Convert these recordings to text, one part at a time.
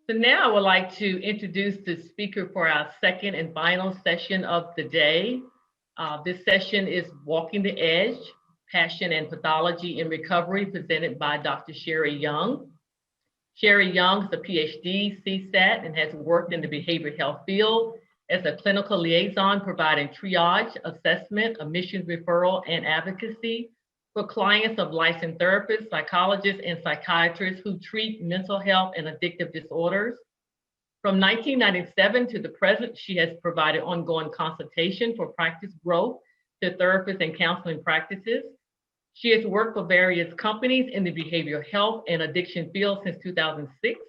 So now I would like to introduce the speaker for our second and final session of the day. This session is Walking the Edge, Passion and Pathology in Recovery, presented by Dr. Sherry Young. Sherry Young is a PhD, CSAT, and has worked in the behavioral health field as a clinical liaison, providing triage, assessment, admissions referral, and advocacy for clients of licensed therapists, psychologists, and psychiatrists who treat mental health and addictive disorders. From 1997 to the present, she has provided ongoing consultation for practice growth to therapists and counseling practices. She has worked for various companies in the behavioral health and addiction field since 2006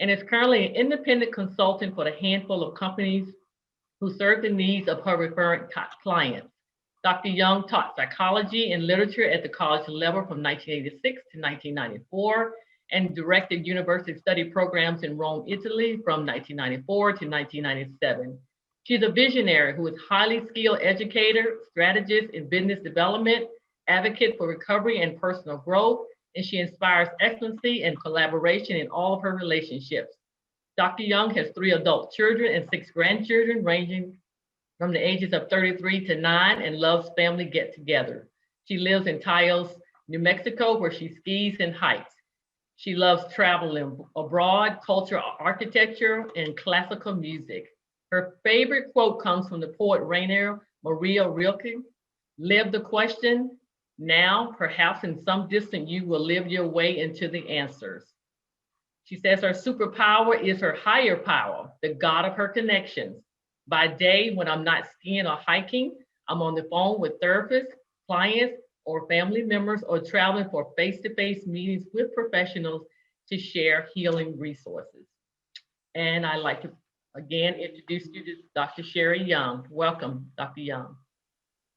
and is currently an independent consultant for a handful of companies who serve the needs of her referring clients. Dr. Young taught psychology and literature at the college level from 1986 to 1994 and directed university study programs in Rome, Italy from 1994 to 1997. She's a visionary who is highly skilled educator, strategist in business development, advocate for recovery and personal growth, and she inspires excellency and collaboration in all of her relationships. Dr. Young has 3 adult children and 6 grandchildren, ranging from the ages of 33 to 9, and loves family get-together. She lives in Taos, New Mexico, where she skis and hikes. She loves traveling abroad, culture, architecture, and classical music. Her favorite quote comes from the poet Rainer Maria Rilke: "Live the question. Now, perhaps in some distance, you will live your way into the answers." She says her superpower is her higher power, the God of her connections. By day, when I'm not skiing or hiking, I'm on the phone with therapists, clients, or family members, or traveling for face-to-face meetings with professionals to share healing resources. And I'd like to again introduce you to Dr. Sherry Young. Welcome, Dr. Young.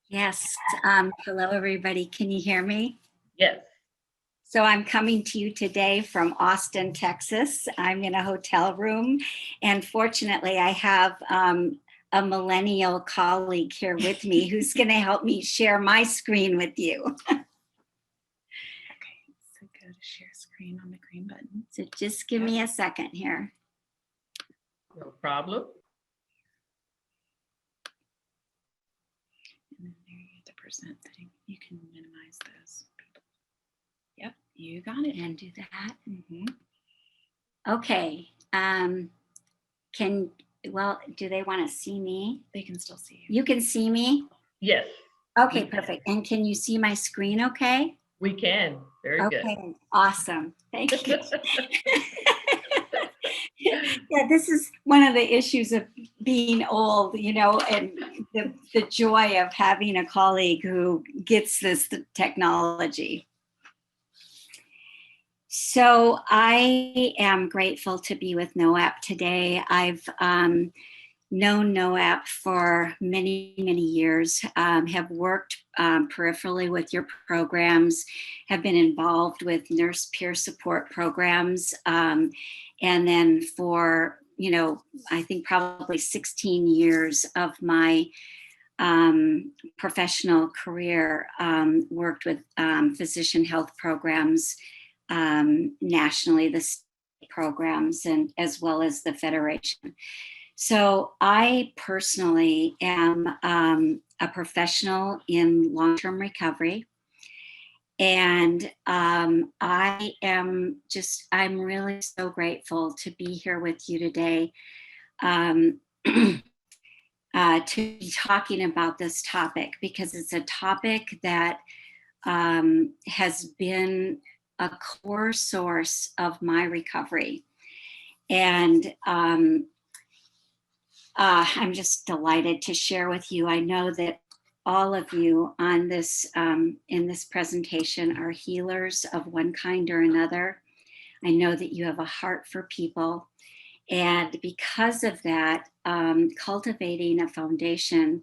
Yes. Hello, everybody. Can you hear me? Yes. So I'm coming to you today from Austin, Texas. I'm in a hotel room, and fortunately, I have a millennial colleague here with me who's going to help me share my screen with you. Okay, so go to share screen on the green button. So just give me a second here. No problem. And then there you get the percent thing. You can minimize those. Yep, you got it. And do that. Okay. Do they want to see me? They can still see you. You can see me? Yes. Okay, perfect. And can you see my screen okay? We can. Very good. Okay, awesome. Thank you. Yeah, this is one of the issues of being old, and the joy of having a colleague who gets this technology. So I am grateful to be with NOAP today. I've known NOAP for many, many years, have worked peripherally with your programs, have been involved with nurse peer support programs, and then for, I think probably 16 years of my professional career, worked with physician health programs nationally, the state programs, and as well as the federation. So I personally am a professional in long-term recovery. And I'm really so grateful to be here with you today to be talking about this topic, because it's a topic that has been a core source of my recovery. And I'm just delighted to share with you. I know that all of you on this in this presentation are healers of one kind or another. I know that you have a heart for people. And because of that, cultivating a foundation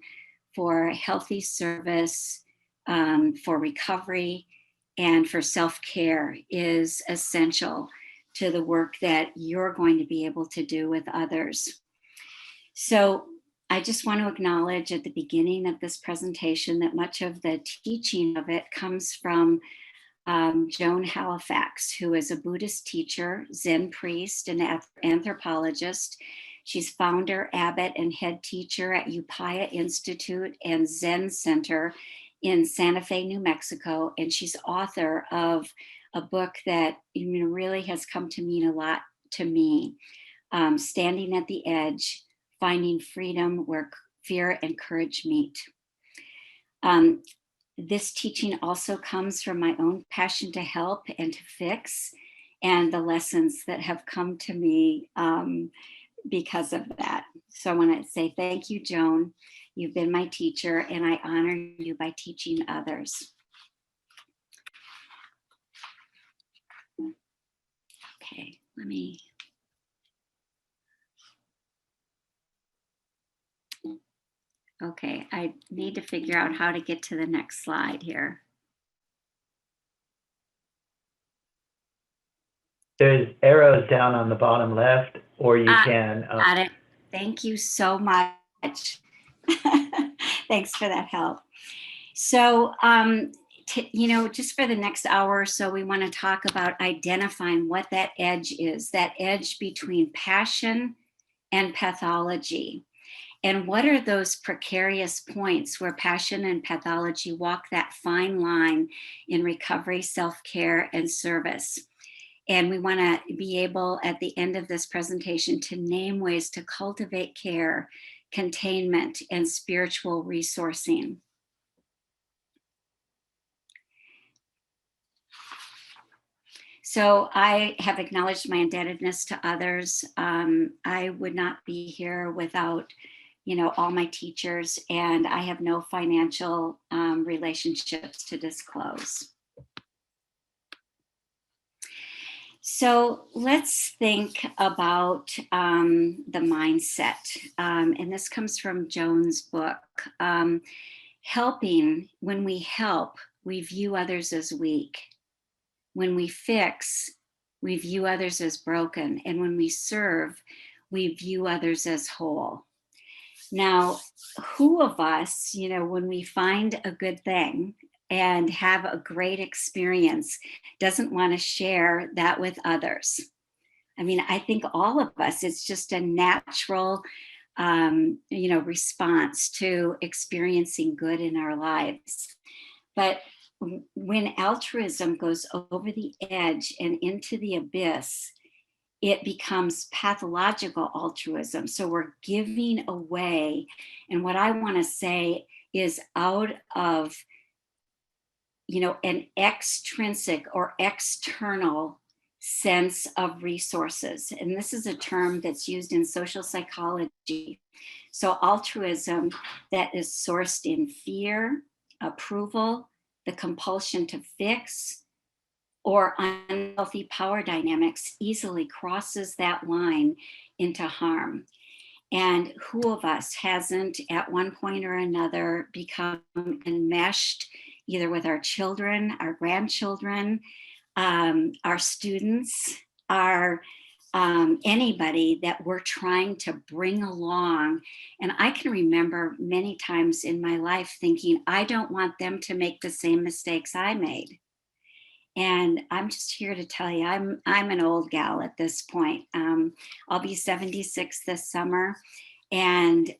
for healthy service, for recovery, and for self-care is essential to the work that you're going to be able to do with others. So I just want to acknowledge at the beginning of this presentation that much of the teaching of it comes from Joan Halifax, who is a Buddhist teacher, Zen priest, and anthropologist. She's founder, abbot, and head teacher at Upaya Institute and Zen Center in Santa Fe, New Mexico. And she's author of a book that really has come to mean a lot to me, Standing at the Edge, Finding Freedom Where Fear and Courage Meet. This teaching also comes from my own passion to help and to fix, and the lessons that have come to me because of that. So I want to say thank you, Joan. You've been my teacher, and I honor you by teaching others. Okay, let me. Okay, I need to figure out how to get to the next slide here. There's arrows down on the bottom left, or you can. Got it. Thank you so much. Thanks for that help. So, just for the next hour or so, we want to talk about identifying what that edge is, that edge between passion and pathology. And what are those precarious points where passion and pathology walk that fine line in recovery, self-care, and service? And we want to be able, at the end of this presentation, to name ways to cultivate care, containment, and spiritual resourcing. So I have acknowledged my indebtedness to others. I would not be here without all my teachers, and I have no financial relationships to disclose. So let's think about the mindset. And this comes from Joan's book. Helping, when we help, we view others as weak. When we fix, we view others as broken. And when we serve, we view others as whole. Now, who of us, when we find a good thing and have a great experience, doesn't want to share that with others? I mean, I think all of us, it's just a natural, response to experiencing good in our lives. But when altruism goes over the edge and into the abyss, it becomes pathological altruism. So we're giving away. And what I want to say is out of, an extrinsic or external sense of resources. And this is a term that's used in social psychology. So altruism that is sourced in fear, approval, the compulsion to fix, or unhealthy power dynamics easily crosses that line into harm. And who of us hasn't at one point or another become enmeshed either with our children, our grandchildren, our students, our anybody that we're trying to bring along. And I can remember many times in my life thinking, I don't want them to make the same mistakes I made. And I'm just here to tell you, I'm an old gal at this point. I'll be 76 this summer. And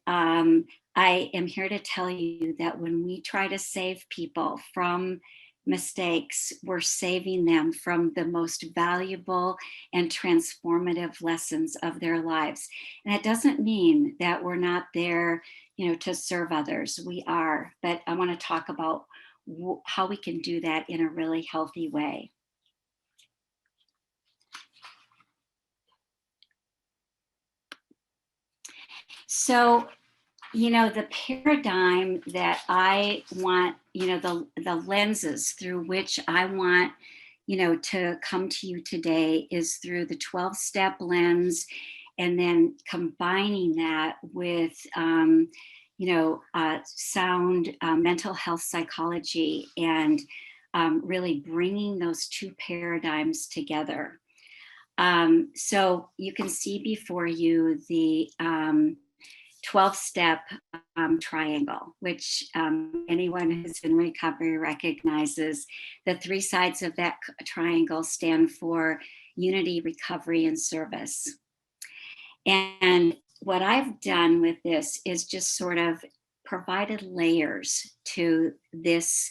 I am here to tell you that when we try to save people from mistakes, we're saving them from the most valuable and transformative lessons of their lives. And it doesn't mean that we're not there, to serve others. We are. But I want to talk about how we can do that in a really healthy way. So, the paradigm that I want, the lenses through which I want, to come to you today is through the 12-step lens, and then combining that with, sound mental health psychology, and really bringing those two paradigms together. So you can see before you the 12-step triangle, which anyone who's in recovery recognizes. The three sides of that triangle stand for unity, recovery, and service. And what I've done with this is just sort of provided layers to this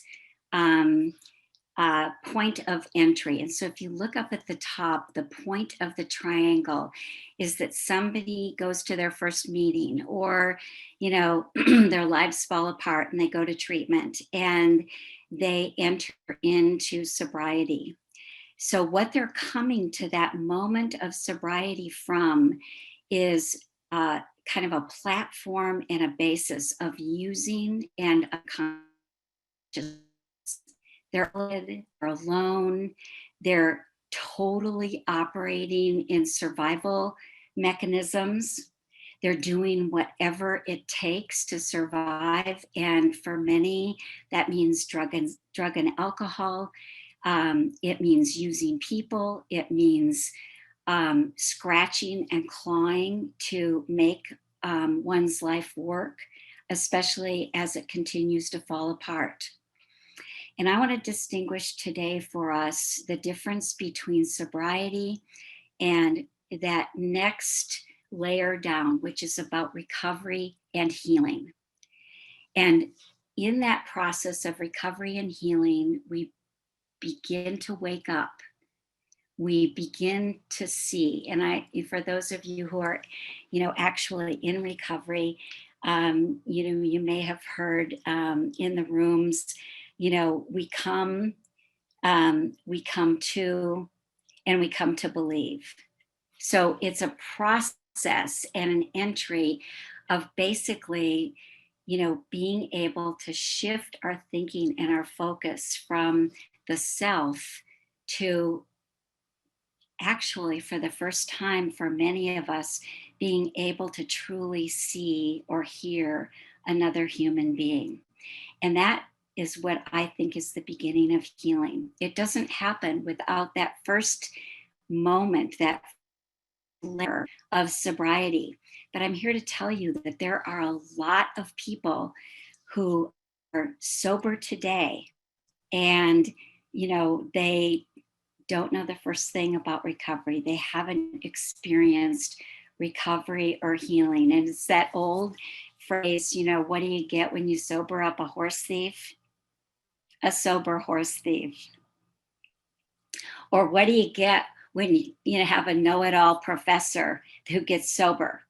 point of entry. And so if you look up at the top, the point of the triangle is that somebody goes to their first meeting, or, you know, their lives fall apart and they go to treatment and they enter into sobriety. So what they're coming to that moment of sobriety from is kind of a platform and a basis of using and unconscious. They're alone. They're totally operating in survival mechanisms. They're doing whatever it takes to survive. And for many, that means drug and alcohol. It means using people. It means scratching and clawing to make one's life work, especially as it continues to fall apart. And I want to distinguish today for us the difference between sobriety and that next layer down, which is about recovery and healing. And in that process of recovery and healing, we begin to wake up. We begin to see, and for those of you who are, you know, actually in recovery, you know, you may have heard in the rooms, you know, we come to, and we come to believe. So it's a process and an entry of basically, you know, being able to shift our thinking and our focus from the self to actually, for the first time for many of us, being able to truly see or hear another human being. And that is what I think is the beginning of healing. It doesn't happen without that first moment, that layer of sobriety. But I'm here to tell you that there are a lot of people who are sober today, and, you know, they don't know the first thing about recovery. They haven't experienced recovery or healing. And it's that old phrase, you know, what do you get when you sober up a horse thief? A sober horse thief. Or what do you get when you have a know-it-all professor who gets sober?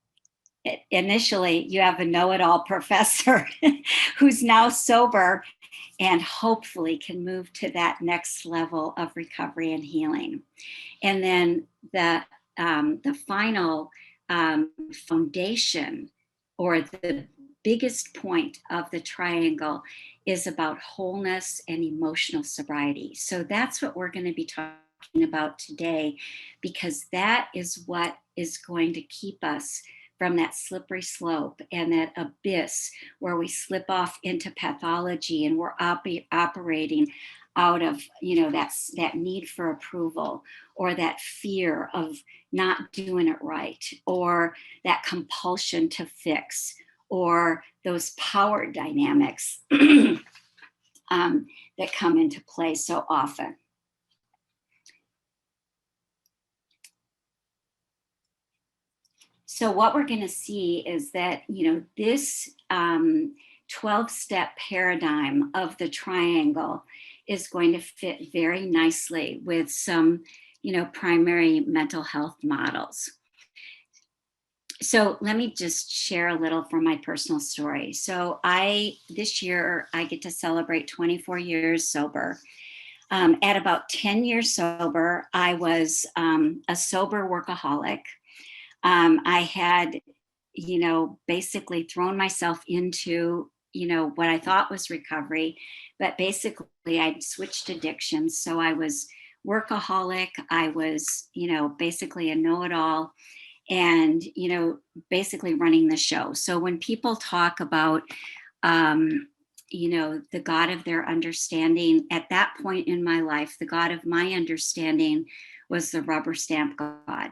Initially, you have a know-it-all professor who's now sober and hopefully can move to that next level of recovery and healing. And then the final foundation, or the biggest point of the triangle, is about wholeness and emotional sobriety. So that's what we're going to be talking about today, because that is what is going to keep us from that slippery slope and that abyss where we slip off into pathology and we're operating out of, you know, that need for approval, or that fear of not doing it right, or that compulsion to fix, or those power dynamics that come into play so often. So what we're going to see is that, you know, this 12-step paradigm of the triangle is going to fit very nicely with some, you know, primary mental health models. So let me just share a little from my personal story. So this year, I get to celebrate 24 years sober. At about 10 years sober, I was a sober workaholic. I had, you know, basically thrown myself into, you know, what I thought was recovery, but basically I'd switched addictions. So I was workaholic. I was, you know, basically a know-it-all, and, you know, basically running the show. So when people talk about, you know, the God of their understanding, at that point in my life, the God of my understanding was the rubber stamp God.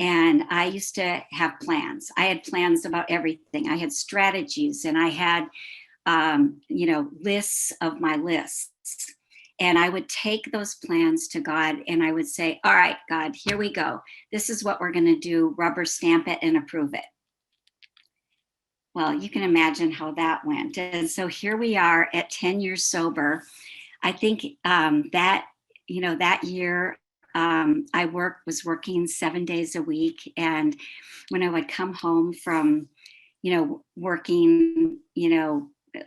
And I used to have plans. I had plans about everything. I had strategies, and I had, lists of my lists. And I would take those plans to God and I would say, all right, God, here we go. This is what we're going to do. Rubber stamp it and approve it. Well, you can imagine how that went. And so here we are at 10 years sober. I think that year I was working 7 days a week. And when I would come home from, working,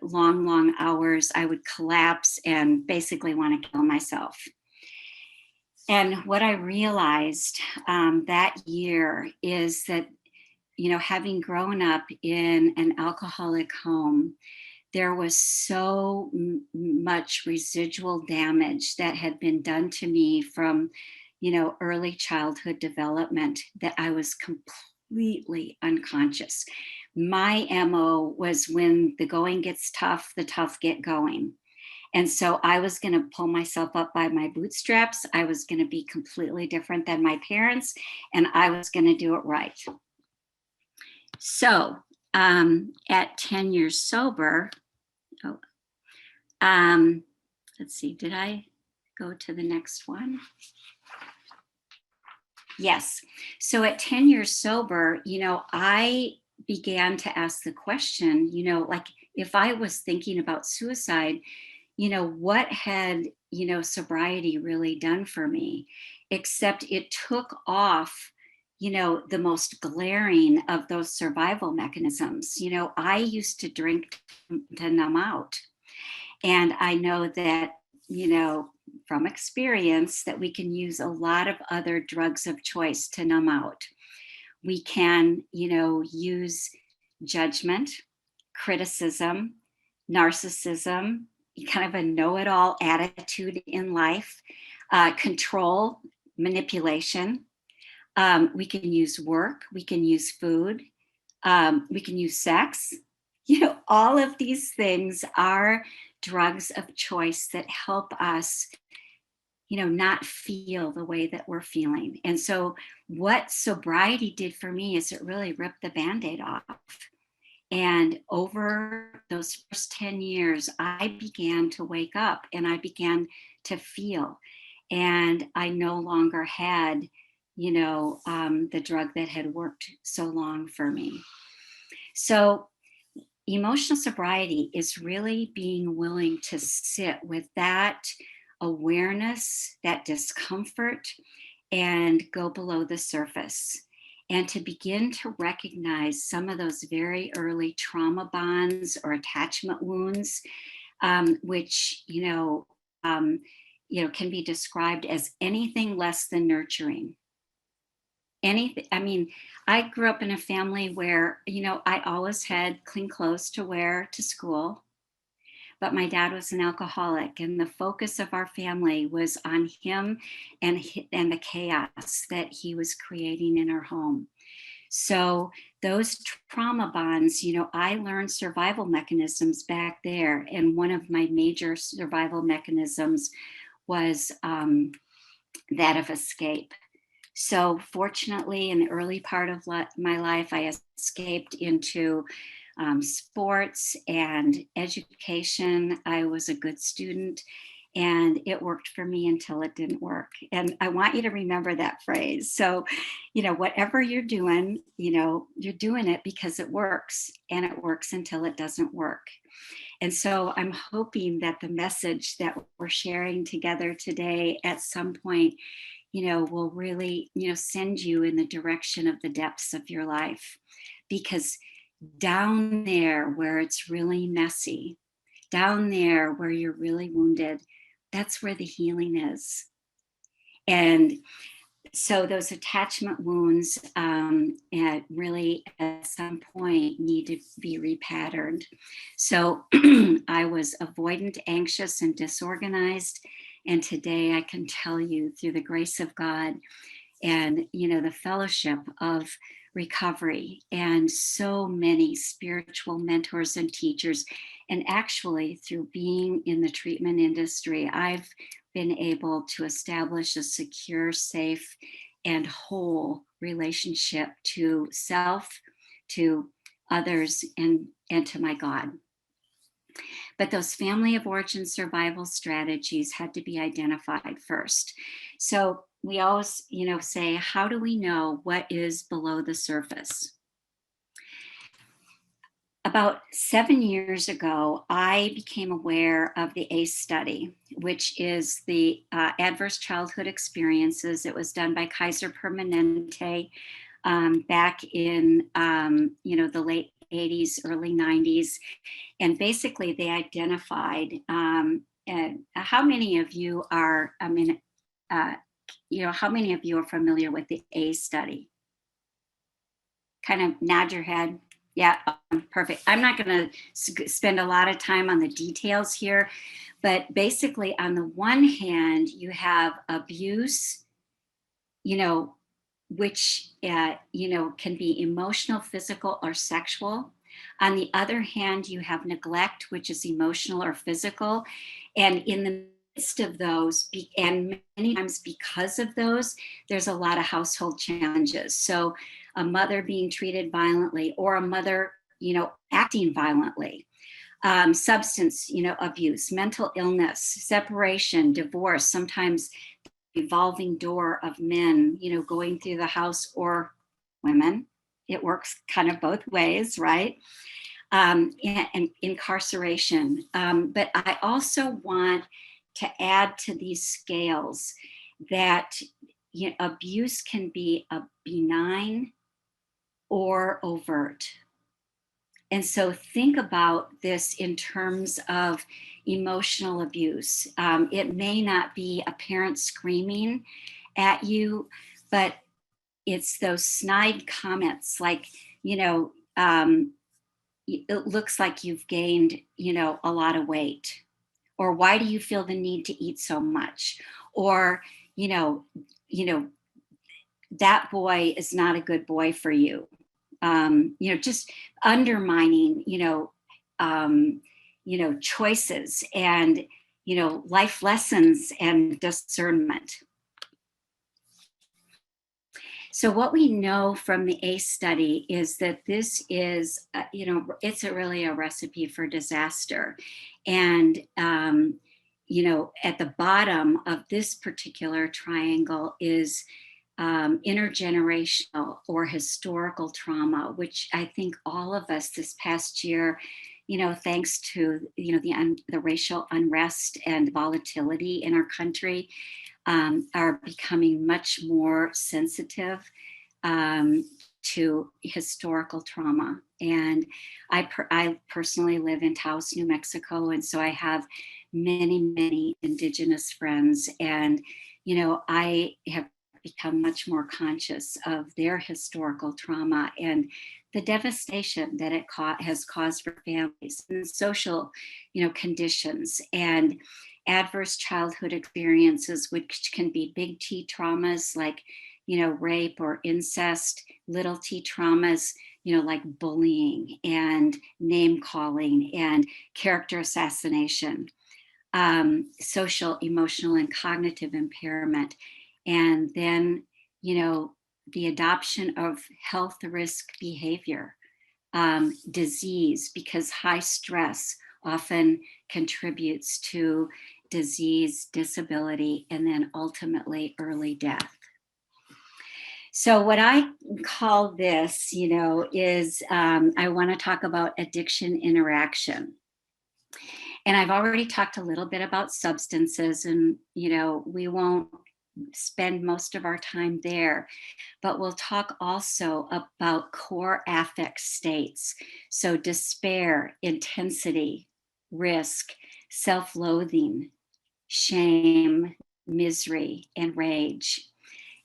long hours, I would collapse and basically want to kill myself. And what I realized that year is that, having grown up in an alcoholic home, there was so much residual damage that had been done to me from, early childhood development that I was completely unconscious. My MO was when the going gets tough, the tough get going. And so I was going to pull myself up by my bootstraps. I was going to be completely different than my parents, and I was going to do it right. So at 10 years sober, let's see, did I go to the next one? Yes. So at 10 years sober, I began to ask the question, like if I was thinking about suicide, what had, sobriety really done for me? Except it took off, the most glaring of those survival mechanisms. I used to drink to numb out. And I know that, from experience, that we can use a lot of other drugs of choice to numb out. We can, use judgment, criticism, narcissism, kind of a know-it-all attitude in life, control, manipulation. We can use work, we can use food, we can use sex. All of these things are drugs of choice that help us, not feel the way that we're feeling. And so what sobriety did for me is it really ripped the Band-Aid off. And over those first 10 years, I began to wake up and I began to feel. And I no longer had, the drug that had worked so long for me. So emotional sobriety is really being willing to sit with that awareness, that discomfort, and go below the surface. And to begin to recognize some of those very early trauma bonds or attachment wounds, which can be described as anything less than nurturing. I grew up in a family where I always had clean clothes to wear to school, but my dad was an alcoholic, and the focus of our family was on him and the chaos that he was creating in our home. So those trauma bonds, I learned survival mechanisms back there. And one of my major survival mechanisms was that of escape. So fortunately, in the early part of my life, I escaped into sports and education. I was a good student, and it worked for me until it didn't work. And I want you to remember that phrase. So, whatever you're doing, you're doing it because it works, and it works until it doesn't work. And so I'm hoping that the message that we're sharing together today at some point, will really, send you in the direction of the depths of your life. Because down there where it's really messy, down there where you're really wounded, that's where the healing is. And so those attachment wounds really at some point need to be repatterned. So I was avoidant, anxious, and disorganized. And today I can tell you, through the grace of God and, the fellowship of recovery and so many spiritual mentors and teachers, and actually through being in the treatment industry, I've been able to establish a secure, safe, and whole relationship to self, to others, and to my God. But those family of origin survival strategies had to be identified first. So we always, say, how do we know what is below the surface? About 7 years ago, I became aware of the ACE study, which is the adverse childhood experiences. It was done by Kaiser Permanente back in the late 80s, early 90s. And basically they identified and how many of you are, how many of you are familiar with the ACE study? Kind of nod your head. Yeah, perfect. I'm not going to spend a lot of time on the details here, but basically on the one hand, you have abuse, which, can be emotional, physical, or sexual. On the other hand, you have neglect, which is emotional or physical. And in the midst of those, and many times because of those, there's a lot of household challenges. So a mother being treated violently, or a mother, acting violently, substance, abuse, mental illness, separation, divorce, sometimes revolving door of men, going through the house, or women. It works kind of both ways, right? And incarceration. But I also want to add to these scales that abuse can be a benign or overt. And so think about this in terms of emotional abuse. It may not be a parent screaming at you, but it's those snide comments like, it looks like you've gained, a lot of weight. Or why do you feel the need to eat so much? Or, that boy is not a good boy for you. Just undermining, choices and, life lessons and discernment. So what we know from the ACE study is that this is, it's really a recipe for disaster. And, at the bottom of this particular triangle is intergenerational or historical trauma, which I think all of us this past year, thanks to, the racial unrest and volatility in our country, are becoming much more sensitive to historical trauma. And I personally live in Taos, New Mexico, and so I have many Indigenous friends, and I have become much more conscious of their historical trauma and the devastation that it has caused for families and social, conditions, and adverse childhood experiences, which can be big T traumas like, rape or incest, little T traumas, like bullying and name calling and character assassination, social, emotional, and cognitive impairment. And then, the adoption of health risk behavior, disease, because high stress often contributes to disease, disability, and then ultimately early death. So what I call this, is I want to talk about addiction interaction. And I've already talked a little bit about substances, and, we won't spend most of our time there, but we'll talk also about core affect states. So despair, intensity, risk, self-loathing, shame, misery, and rage.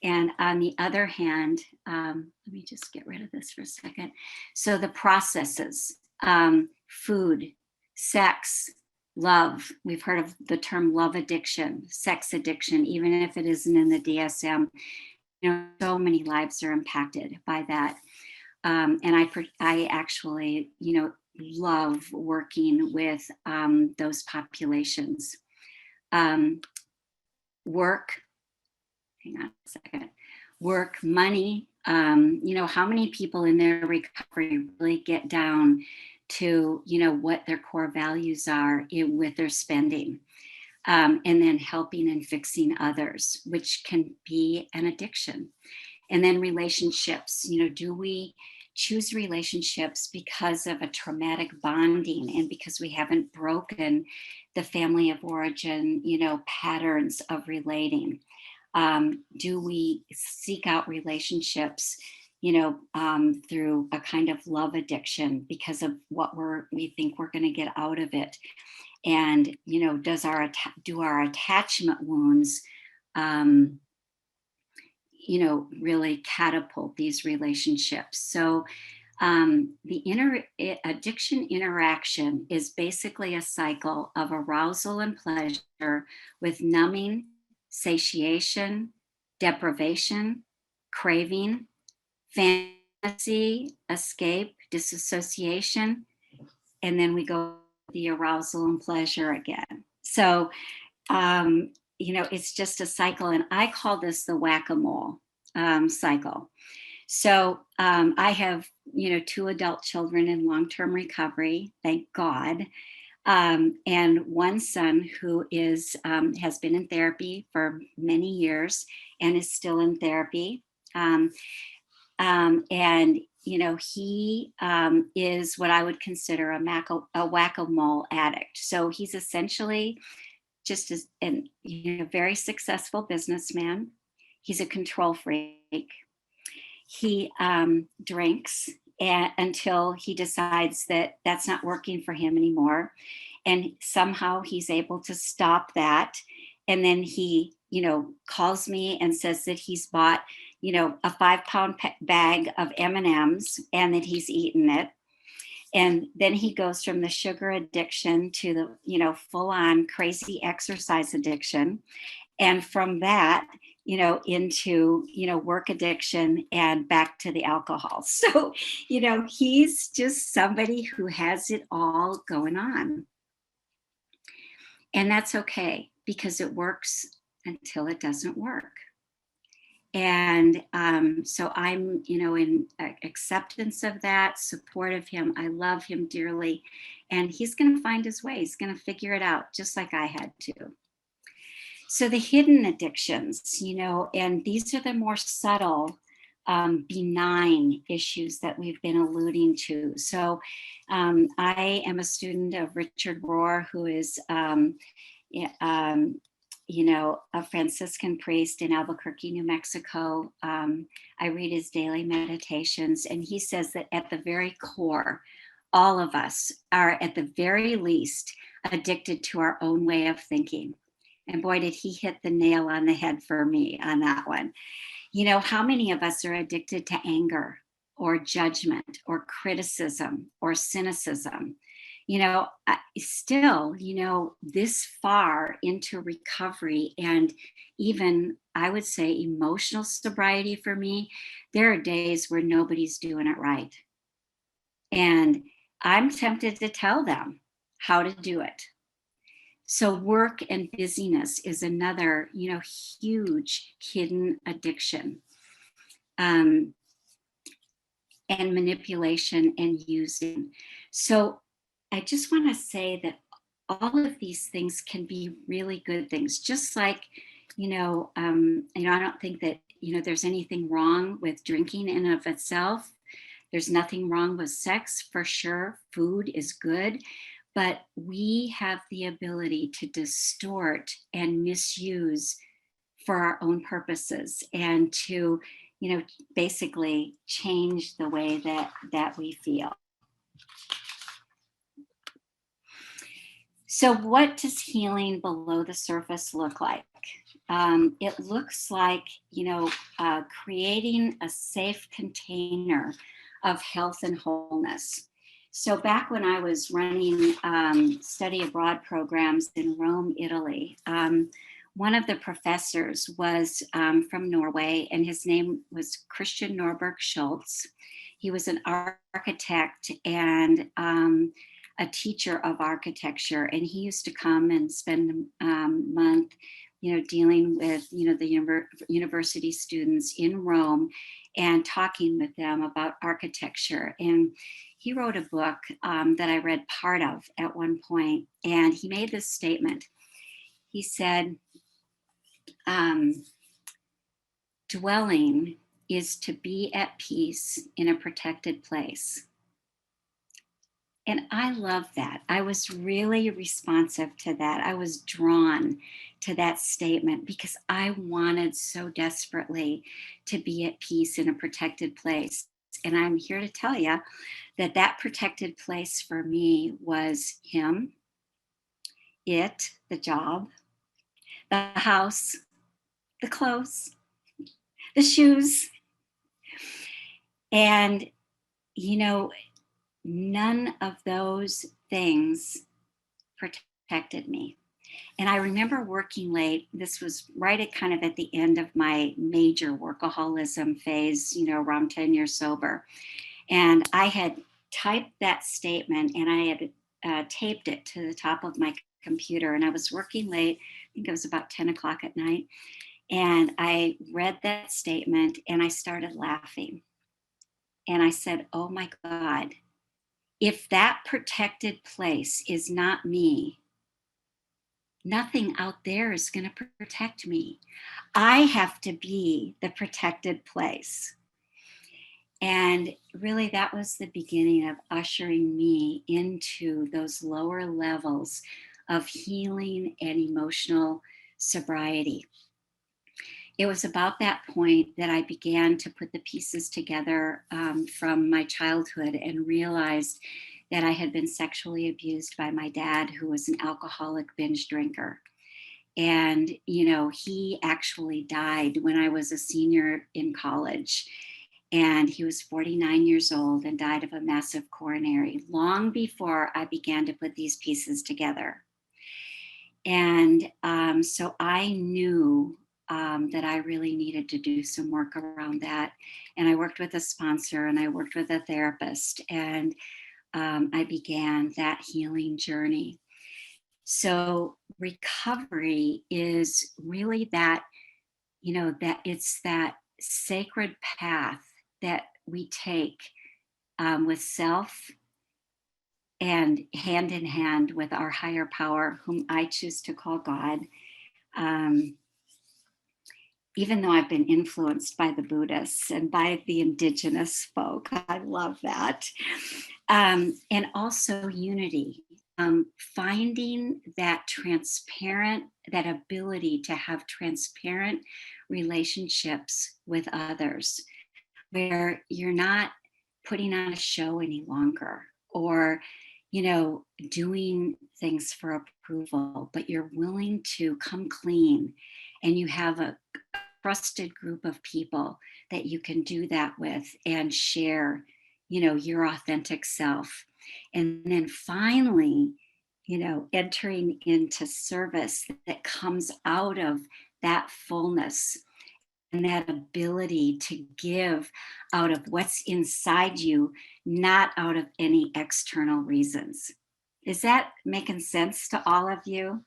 And on the other hand, let me just get rid of this for a second. So the processes, food, sex, love. We've heard of the term love addiction, sex addiction, even if it isn't in the DSM. So many lives are impacted by that. And I actually, love working with those populations. Work, hang on a second. Work, money, How many people in their recovery really get down to, what their core values are with their spending, and then helping and fixing others, which can be an addiction. And then relationships, do we choose relationships because of a traumatic bonding and because we haven't broken the family of origin, patterns of relating? Do we seek out relationships, through a kind of love addiction because of what we think we're going to get out of it? And, do our attachment wounds, really catapult these relationships? So the addiction interaction is basically a cycle of arousal and pleasure with numbing, satiation, deprivation, craving, fantasy, escape, disassociation, and then we go the arousal and pleasure again. So, it's just a cycle, and I call this the whack-a-mole cycle. So I have, 2 adult children in long-term recovery, thank God, and one son who has been in therapy for many years and is still in therapy. And he is what I would consider a whack-a-mole addict. So he's essentially just a very successful businessman. He's a control freak. He drinks until he decides that that's not working for him anymore. And somehow he's able to stop that. And then he, calls me and says that he's bought, a 5-pound bag of M&Ms and that he's eaten it. And then he goes from the sugar addiction to the, full on crazy exercise addiction. And from that, into, work addiction and back to the alcohol. So, he's just somebody who has it all going on. And that's okay, because it works until it doesn't work. And so I'm, in acceptance of that, support of him. I love him dearly. And he's going to find his way. He's going to figure it out, just like I had to. So the hidden addictions, and these are the more subtle, benign issues that we've been alluding to. So I am a student of Richard Rohr, who is, a Franciscan priest in Albuquerque, New Mexico. I read his daily meditations, and he says that at the very core, all of us are at the very least addicted to our own way of thinking. And boy, did he hit the nail on the head for me on that one. How many of us are addicted to anger or judgment or criticism or cynicism? Still, this far into recovery and even, I would say, emotional sobriety for me, there are days where nobody's doing it right. And I'm tempted to tell them how to do it. So work and busyness is another, huge hidden addiction. And manipulation and using. So I just want to say that all of these things can be really good things. Just like, I don't think that, there's anything wrong with drinking in and of itself. There's nothing wrong with sex, for sure. Food is good. But we have the ability to distort and misuse for our own purposes and to, basically change the way that we feel. So what does healing below the surface look like? It looks like, creating a safe container of health and wholeness. So back when I was running study abroad programs in Rome, Italy, one of the professors was from Norway, and his name was Christian Norberg Schultz. He was an architect and a teacher of architecture, and he used to come and spend a month dealing with, the university students in Rome and talking with them about architecture. And he wrote a book that I read part of at one point, and he made this statement. He said, dwelling is to be at peace in a protected place. And I love that. I was really responsive to that. I was drawn to that statement because I wanted so desperately to be at peace in a protected place. And I'm here to tell you that that protected place for me was him, it, the job, the house, the clothes, the shoes. And, none of those things protected me. And I remember working late. This was right at kind of at the end of my major workaholism phase, around 10 years sober. And I had typed that statement and I had taped it to the top of my computer. And I was working late. I think it was about 10 o'clock at night. And I read that statement and I started laughing. And I said, oh my God, if that protected place is not me, nothing out there is going to protect me. I have to be the protected place. And really, that was the beginning of ushering me into those lower levels of healing and emotional sobriety. It was about that point that I began to put the pieces together from my childhood and realized that I had been sexually abused by my dad, who was an alcoholic binge drinker. And, he actually died when I was a senior in college. And he was 49 years old and died of a massive coronary long before I began to put these pieces together. And so I knew that I really needed to do some work around that. And I worked with a sponsor and I worked with a therapist, and I began that healing journey. So recovery is really that, that it's that sacred path that we take with self and hand in hand with our higher power, whom I choose to call God. Even though I've been influenced by the Buddhists and by the indigenous folk, I love that. And also unity, finding that that ability to have transparent relationships with others, where you're not putting on a show any longer or, doing things for approval, but you're willing to come clean and you have a trusted group of people that you can do that with and share, your authentic self. And then finally, entering into service that comes out of that fullness and that ability to give out of what's inside you, not out of any external reasons. Is that making sense to all of you?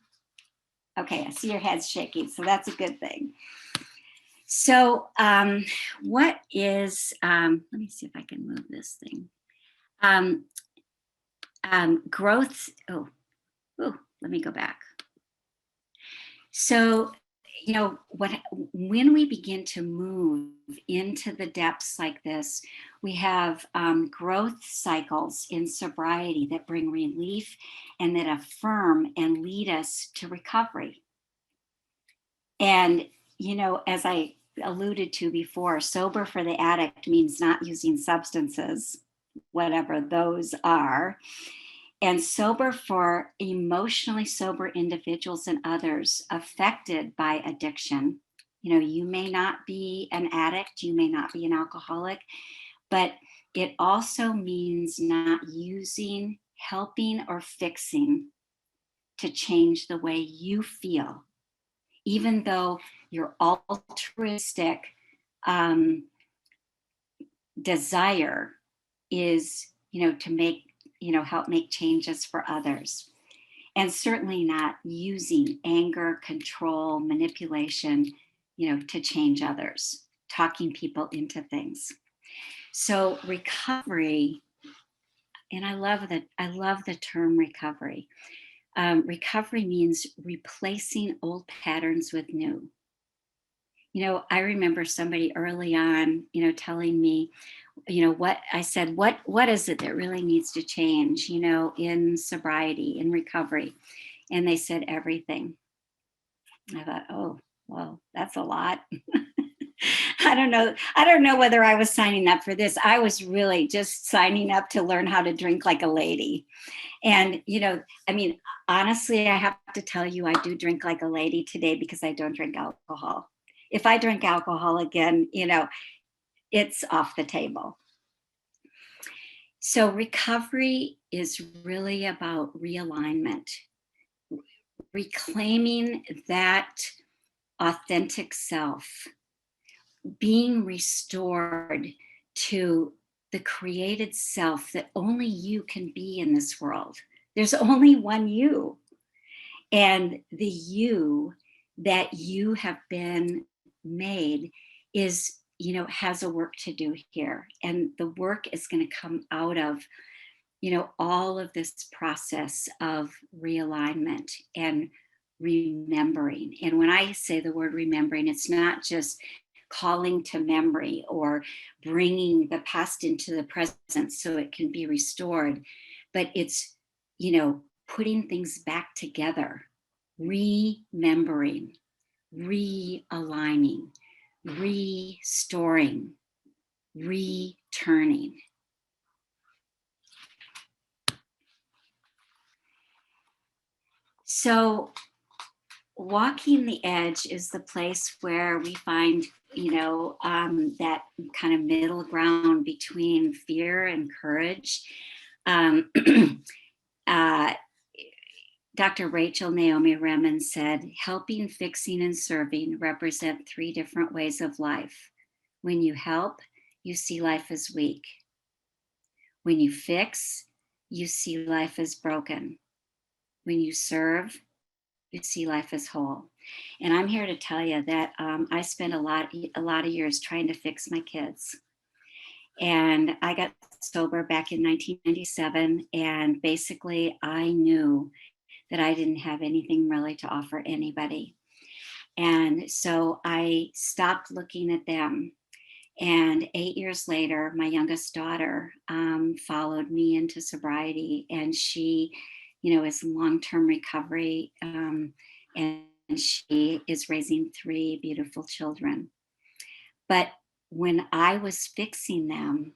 Okay, I see your heads shaking, so that's a good thing. So what is, let me see if I can move this thing. Growth, let me go back. So, when we begin to move into the depths like this, we have growth cycles in sobriety that bring relief and that affirm and lead us to recovery. And, as I alluded to before, sober for the addict means not using substances, whatever those are. And sober for emotionally sober individuals and others affected by addiction. You may not be an addict, you may not be an alcoholic, but it also means not using, helping, or fixing to change the way you feel, even though your altruistic desire is, to make, help make changes for others. and certainly not using anger, control, manipulation, to change others, talking people into things. So recovery, and I love the term recovery. Recovery means replacing old patterns with new. I remember somebody early on, telling me, what I said, what is it that really needs to change, in sobriety, in recovery? And they said everything. I thought, oh, well, that's a lot. I don't know whether I was signing up for this. I was really just signing up to learn how to drink like a lady. And, honestly, I have to tell you, I do drink like a lady today because I don't drink alcohol. If I drink alcohol again, it's off the table. So recovery is really about realignment, reclaiming that authentic self, being restored to the created self that only you can be in this world. There's only one you. And the you that you have been made is, has a work to do here. And the work is going to come out of, all of this process of realignment and remembering. And when I say the word remembering, it's not just calling to memory or bringing the past into the present so it can be restored, but it's, putting things back together, remembering, realigning, restoring, returning. So walking the edge is the place where we find, that kind of middle ground between fear and courage. Dr. Rachel Naomi Remen said, helping, fixing, and serving represent three different ways of life. When you help, you see life as weak. When you fix, you see life as broken. When you serve, you see life as whole. And I'm here to tell you that I spent a lot of years trying to fix my kids. And I got sober back in 1997. And basically I knew that I didn't have anything really to offer anybody. And so I stopped looking at them. And 8 years later, my youngest daughter followed me into sobriety, and she, is in long-term recovery, and she is raising 3 beautiful children. But when I was fixing them,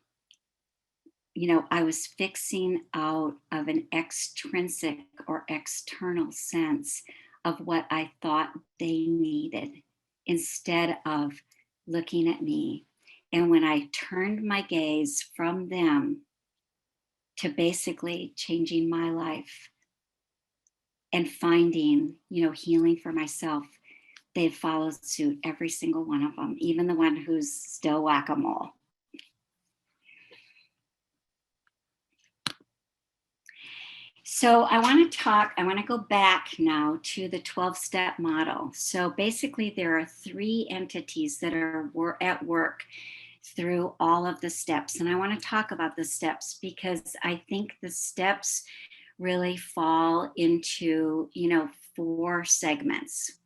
I was fixing out of an extrinsic or external sense of what I thought they needed instead of looking at me. And when I turned my gaze from them to basically changing my life and finding, healing for myself, they've followed suit, every single one of them, even the one who's still whack-a-mole. So I want to go back now to the 12-step model. So basically there are 3 entities that are at work through all of the steps. And I want to talk about the steps because I think the steps really fall into, 4 segments.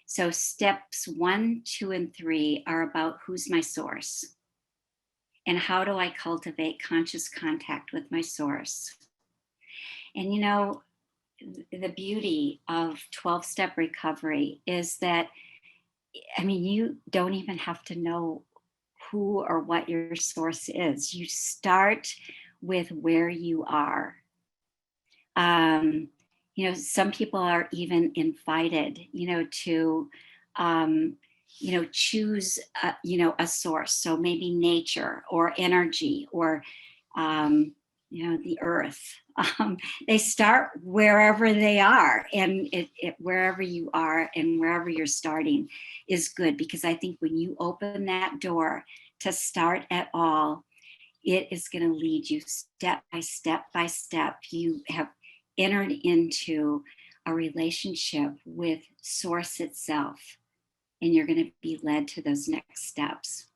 So steps 1, 2, and 3 are about who's my source and how do I cultivate conscious contact with my source. And the beauty of 12-step recovery is that, you don't even have to know who or what your source is. You start with where you are. Some people are even invited, to, choose, a source. So maybe nature or energy or, the earth. They start wherever they are, and wherever you are and wherever you're starting is good, because I think when you open that door to start at all, it is going to lead you step by step by step. You have entered into a relationship with Source itself, and you're going to be led to those next steps.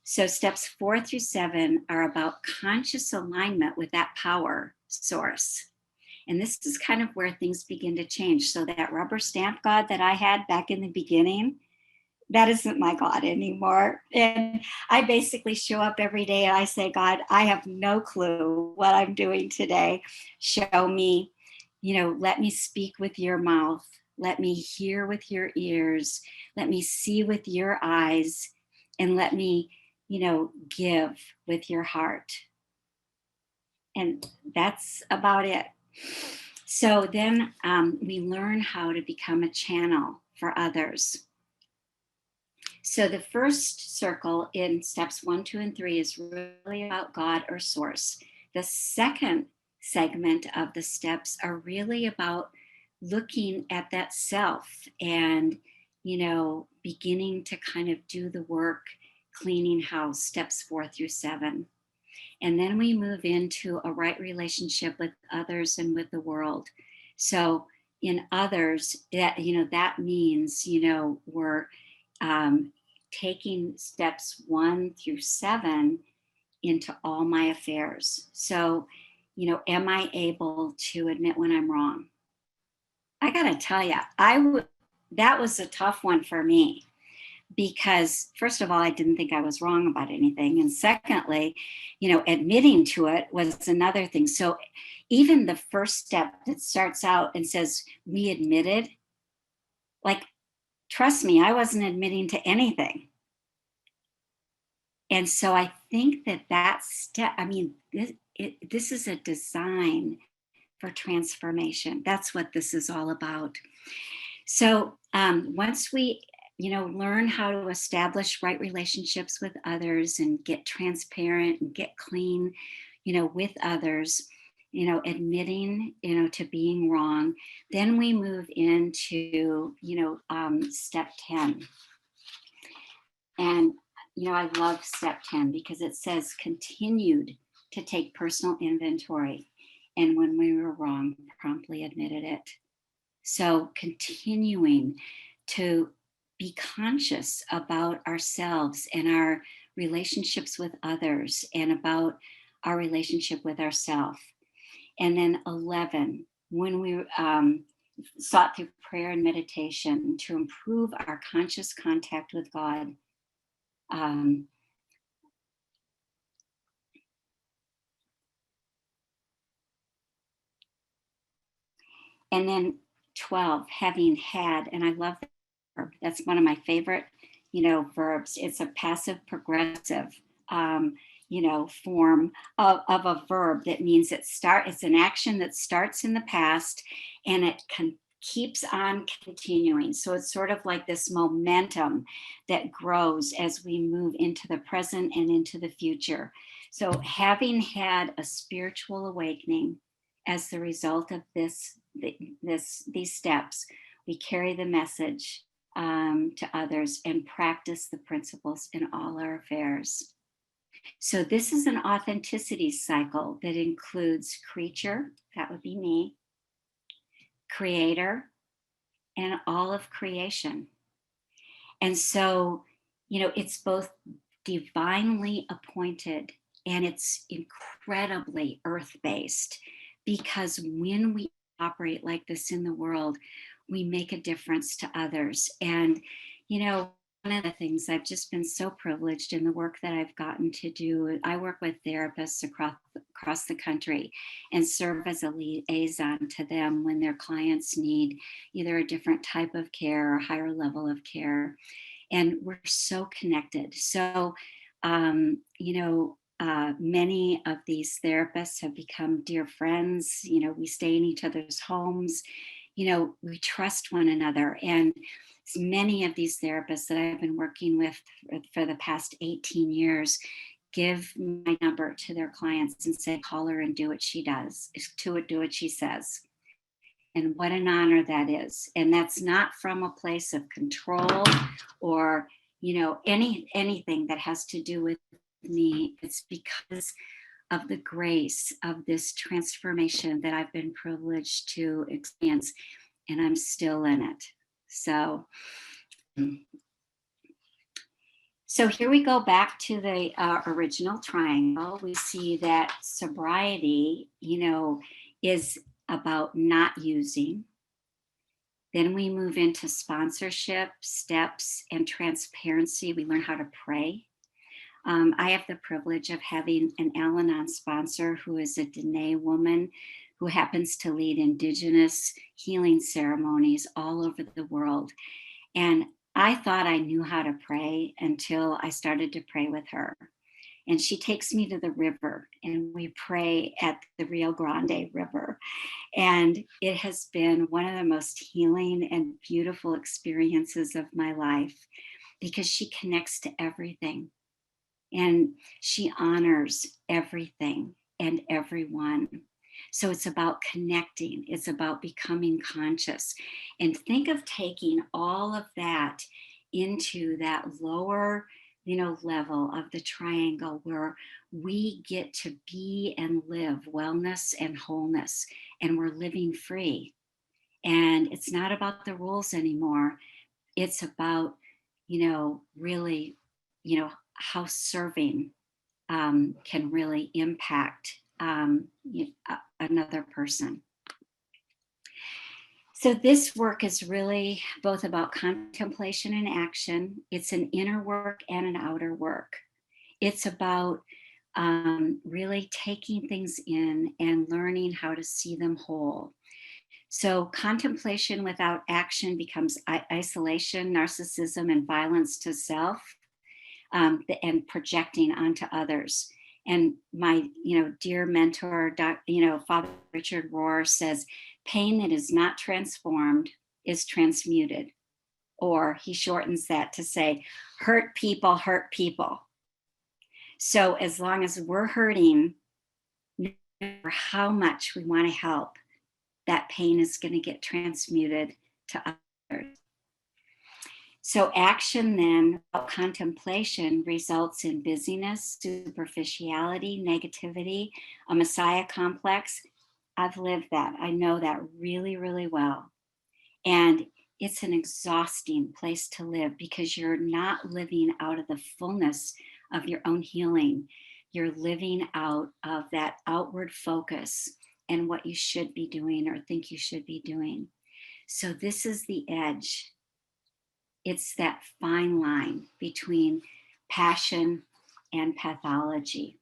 So steps 4 through 7 are about conscious alignment with that power source. And this is kind of where things begin to change. So that rubber stamp God that I had back in the beginning, that isn't my God anymore. And I basically show up every day and I say, God, I have no clue what I'm doing today. Show me, let me speak with your mouth. Let me hear with your ears. Let me see with your eyes. And let me, give with your heart. And that's about it. So then we learn how to become a channel for others. So the first circle in steps 1, 2, and 3 is really about God or source. The second segment of the steps are really about looking at that self and, beginning to kind of do the work, cleaning house, steps 4 through 7. And then we move into a right relationship with others and with the world. So in others, that means, we're taking steps 1 through 7 into all my affairs. So, am I able to admit when I'm wrong? I got to tell you, that was a tough one for me because first of all, I didn't think I was wrong about anything. And secondly, admitting to it was another thing. So even the first step that starts out and says, we admitted, like, trust me, I wasn't admitting to anything. And so I think that step, this is a design for transformation. That's what this is all about. So once we, learn how to establish right relationships with others and get transparent and get clean, with others, admitting, to being wrong, then we move into, step 10. And, I love step 10 because it says continued to take personal inventory. And when we were wrong, promptly admitted it. So continuing to be conscious about ourselves and our relationships with others and about our relationship with ourselves. And then 11, when we sought through prayer and meditation to improve our conscious contact with God. And then 12, having had, and I love that verb. That's one of my favorite, verbs. It's a passive progressive, form of a verb that means it's an action that starts in the past and it keeps on continuing. So it's sort of like this momentum that grows as we move into the present and into the future. So having had a spiritual awakening as the result of these steps, we carry the message to others and practice the principles in all our affairs. So this is an authenticity cycle that includes creature, that would be me, creator, and all of creation. And so, it's both divinely appointed and it's incredibly earth-based, because when we operate like this in the world, we make a difference to others. And, one of the things I've just been so privileged in the work that I've gotten to do, I work with therapists across the country and serve as a liaison to them when their clients need either a different type of care or higher level of care. And we're so connected. So, many of these therapists have become dear friends. We stay in each other's homes. We trust one another. And many of these therapists that I've been working with for the past 18 years give my number to their clients and say, call her and do what she does, do what she says. And what an honor that is. And that's not from a place of control or, anything that has to do with me. It's because of the grace of this transformation that I've been privileged to experience, and I'm still in it. So here we go back to the original triangle. We see that sobriety, is about not using. Then we move into sponsorship, steps, and transparency. We learn how to pray. I have the privilege of having an Al-Anon sponsor who is a Dene woman who happens to lead Indigenous healing ceremonies all over the world. And I thought I knew how to pray until I started to pray with her. And she takes me to the river and we pray at the Rio Grande River. And it has been one of the most healing and beautiful experiences of my life because she connects to everything and she honors everything and everyone. So it's about connecting, it's about becoming conscious. And think of taking all of that into that lower level of the triangle where we get to be and live wellness and wholeness, and we're living free. And it's not about the rules anymore. It's about, really, how serving can really impact another person. So this work is really both about contemplation and action. It's an inner work and an outer work. It's about really taking things in and learning how to see them whole. So contemplation without action becomes isolation, narcissism, and violence to self, and projecting onto others. And my, dear mentor, Father Richard Rohr says, pain that is not transformed is transmuted. Or he shortens that to say, hurt people hurt people. So as long as we're hurting, no matter how much we want to help, that pain is going to get transmuted to others. So action then, contemplation, results in busyness, superficiality, negativity, a messiah complex. I've lived that. I know that really, really well. And it's an exhausting place to live because you're not living out of the fullness of your own healing. You're living out of that outward focus and what you should be doing or think you should be doing. So this is the edge. It's that fine line between passion and pathology.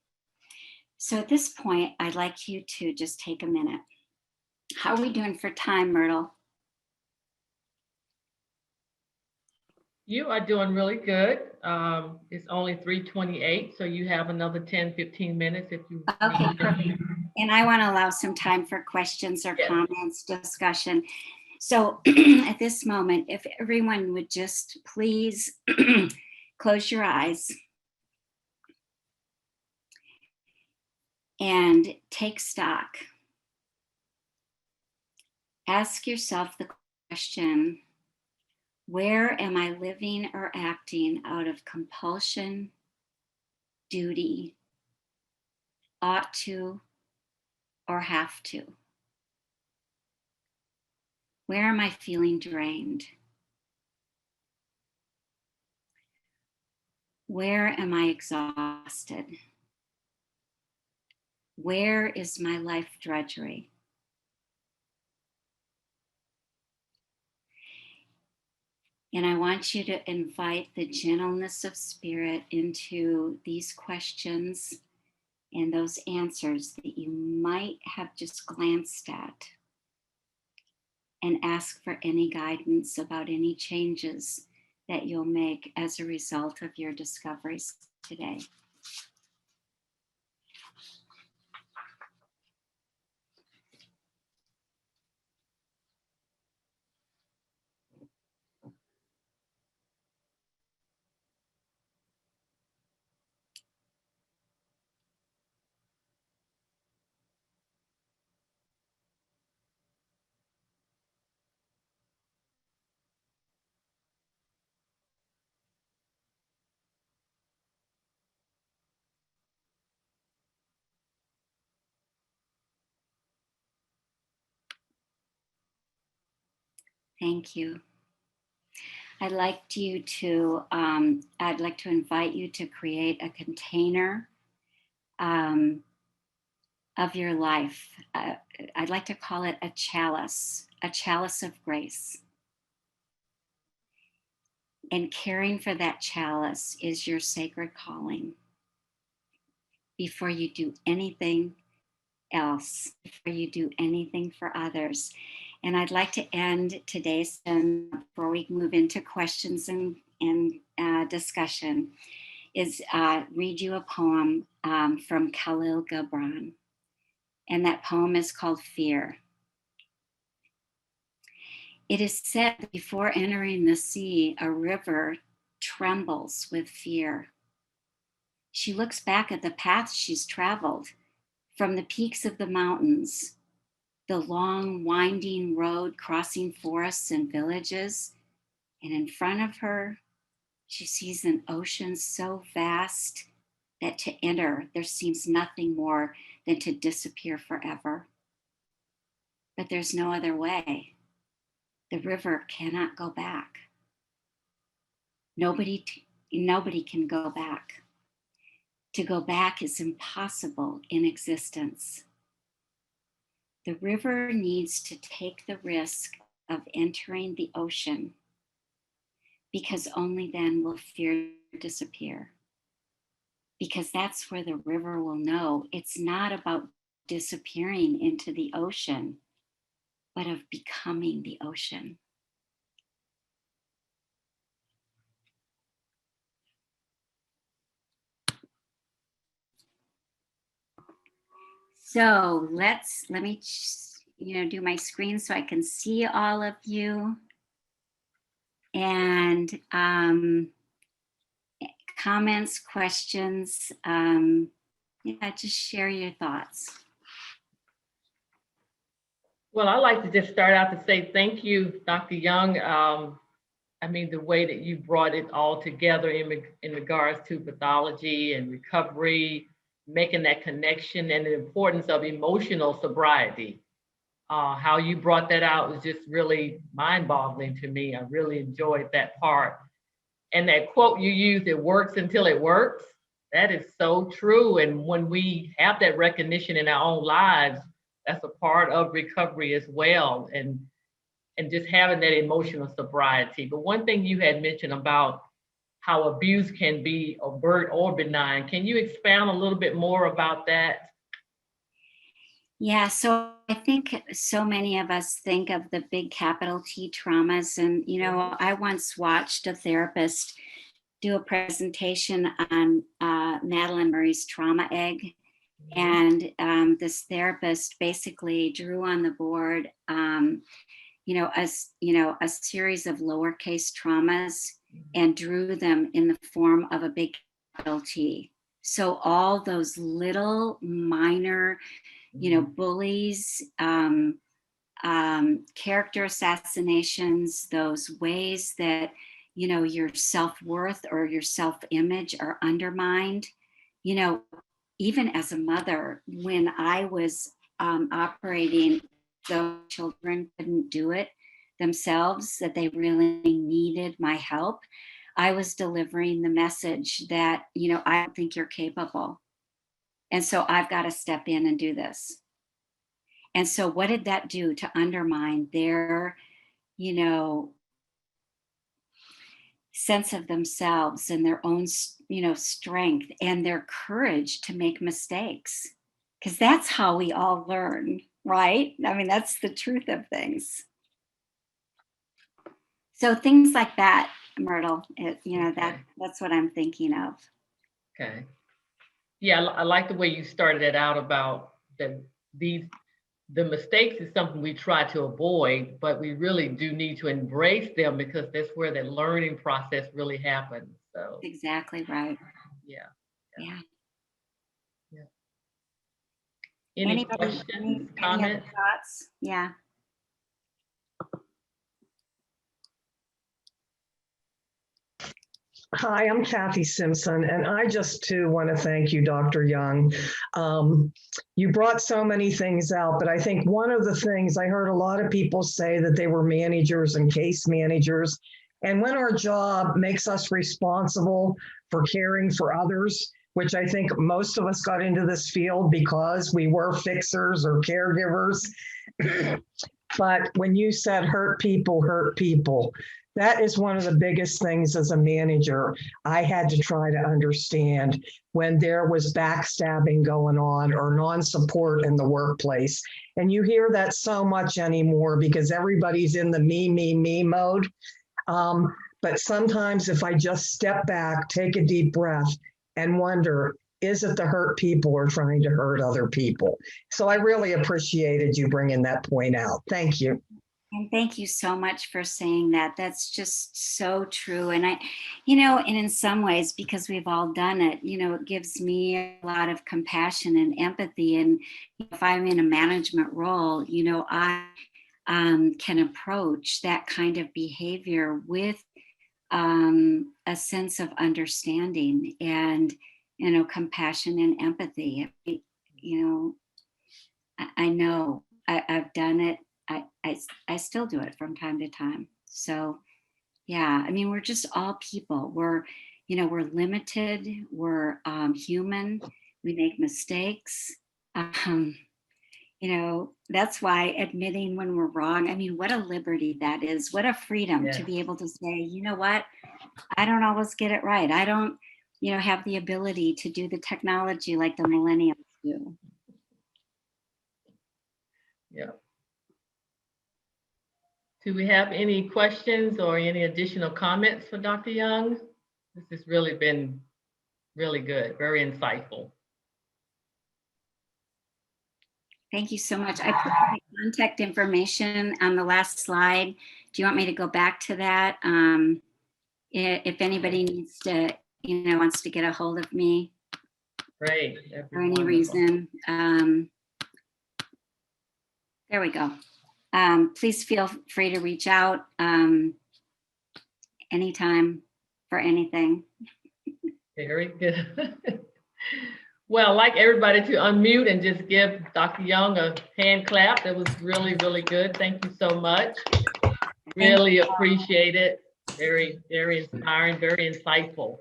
So at this point, I'd like you to just take a minute. How are we doing for time, Myrtle? You are doing really good. It's only 3:28, so you have another 10, 15 minutes if you Okay, need. perfect. And I want to allow some time for questions or comments, discussion. So at this moment, if everyone would just please close your eyes and take stock. Ask yourself the question, where am I living or acting out of compulsion, duty, ought to, or have to? Where am I feeling drained? Where am I exhausted? Where is my life drudgery? And I want you to invite the gentleness of spirit into these questions and those answers that you might have just glanced at, and ask for any guidance about any changes that you'll make as a result of your discoveries today. Thank you. I'd like to invite you to create a container of your life. I'd like to call it a chalice of grace. And caring for that chalice is your sacred calling. Before you do anything else, before you do anything for others. And I'd like to end today's, before we move into questions and discussion, is read you a poem from Khalil Gibran. And that poem is called Fear. It is said that before entering the sea, a river trembles with fear. She looks back at the path she's traveled from the peaks of the mountains, the long winding road crossing forests and villages. And in front of her, she sees an ocean so vast that to enter, there seems nothing more than to disappear forever. But there's no other way. The river cannot go back. Nobody can go back. To go back is impossible in existence. The river needs to take the risk of entering the ocean, because only then will fear disappear. Because that's where the river will know it's not about disappearing into the ocean, but of becoming the ocean. So let me do my screen so I can see all of you. And comments, questions, just share your thoughts. Well, I'd like to just start out to say thank you, Dr. Young. I mean, the way that you brought it all together in regards to pathology and recovery, making that connection and the importance of emotional sobriety. How you brought that out was just really mind-boggling to me. I really enjoyed that part. And that quote you used, "It works until it works," that is so true. And when we have that recognition in our own lives, that's a part of recovery as well. And just having that emotional sobriety. But one thing you had mentioned about how abuse can be overt or benign. Can you expound a little bit more about that? Yeah, so I think so many of us think of the big capital T traumas. And, I once watched a therapist do a presentation on Madeline Murray's trauma egg. And this therapist basically drew on the board, a series of lowercase traumas and drew them in the form of a big capital T. So all those little minor, bullies, character assassinations, those ways that, your self-worth or your self-image are undermined. Even as a mother, when I was operating, those children couldn't do it themselves, that they really needed my help, I was delivering the message that, I don't think you're capable. And so I've got to step in and do this. And so what did that do to undermine their, sense of themselves and their own, strength and their courage to make mistakes? Because that's how we all learn, right? I mean, that's the truth of things. So things like that, Myrtle, that's what I'm thinking of. Okay. Yeah, I like the way you started it out about that the mistakes is something we try to avoid, but we really do need to embrace them because that's where the learning process really happens. So Exactly right. yeah. Yeah. Any questions, comments? Any other thoughts? Yeah. Hi, I'm Kathy Simpson, and I just too want to thank you, Dr. Young. You brought so many things out, but I think one of the things I heard a lot of people say that they were managers and case managers. And when our job makes us responsible for caring for others, which I think most of us got into this field because we were fixers or caregivers. But when you said hurt people, that is one of the biggest things as a manager I had to try to understand when there was backstabbing going on or non-support in the workplace. And you hear that so much anymore because everybody's in the me mode. But sometimes if I just step back, take a deep breath and wonder, is it the hurt people or trying to hurt other people? So I really appreciated you bringing that point out. Thank you. And thank you so much for saying that. That's just so true. And and in some ways, because we've all done it, it gives me a lot of compassion and empathy. And if I'm in a management role, I can approach that kind of behavior with a sense of understanding and, compassion and empathy. I know I've done it. I still do it from time to time. So yeah, I mean, we're just all people. We're limited. We're human. We make mistakes. That's why admitting when we're wrong, I mean, what a liberty that is. What a freedom to be able to say, you know what? I don't always get it right. I don't, have the ability to do the technology like the millennials do. Yeah. Do we have any questions or any additional comments for Dr. Young? This has really been really good, very insightful. Thank you so much. I put my contact information on the last slide. Do you want me to go back to that? If anybody needs to, wants to get a hold of me Great. for any reason, there we go. Please feel free to reach out anytime for anything. Very good. Well, I'd like everybody to unmute and just give Dr. Young a hand clap. That was really, really good. Thank you so much. Really appreciate it. Very, very inspiring, very insightful.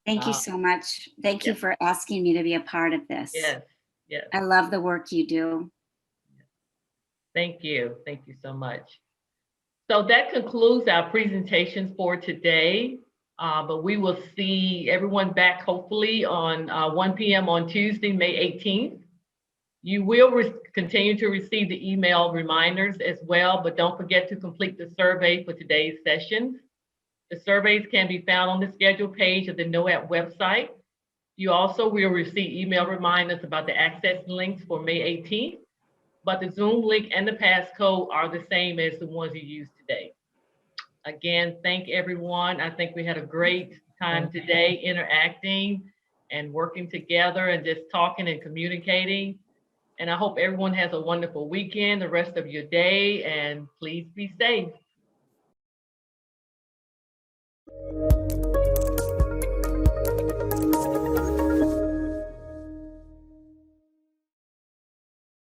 Thank you so much. Thank you for asking me to be a part of this. Yes, yes. I love the work you do. Thank you. Thank you so much. So that concludes our presentations for today. But we will see everyone back hopefully on 1 p.m. on Tuesday, May 18th. You will continue to receive the email reminders as well, but don't forget to complete the survey for today's sessions. The surveys can be found on the schedule page of the NOAP website. You also will receive email reminders about the access links for May 18th, but the Zoom link and the passcode are the same as the ones you used today. Again, thank everyone. I think we had a great time today interacting and working together and just talking and communicating. And I hope everyone has a wonderful weekend, the rest of your day, and please be safe.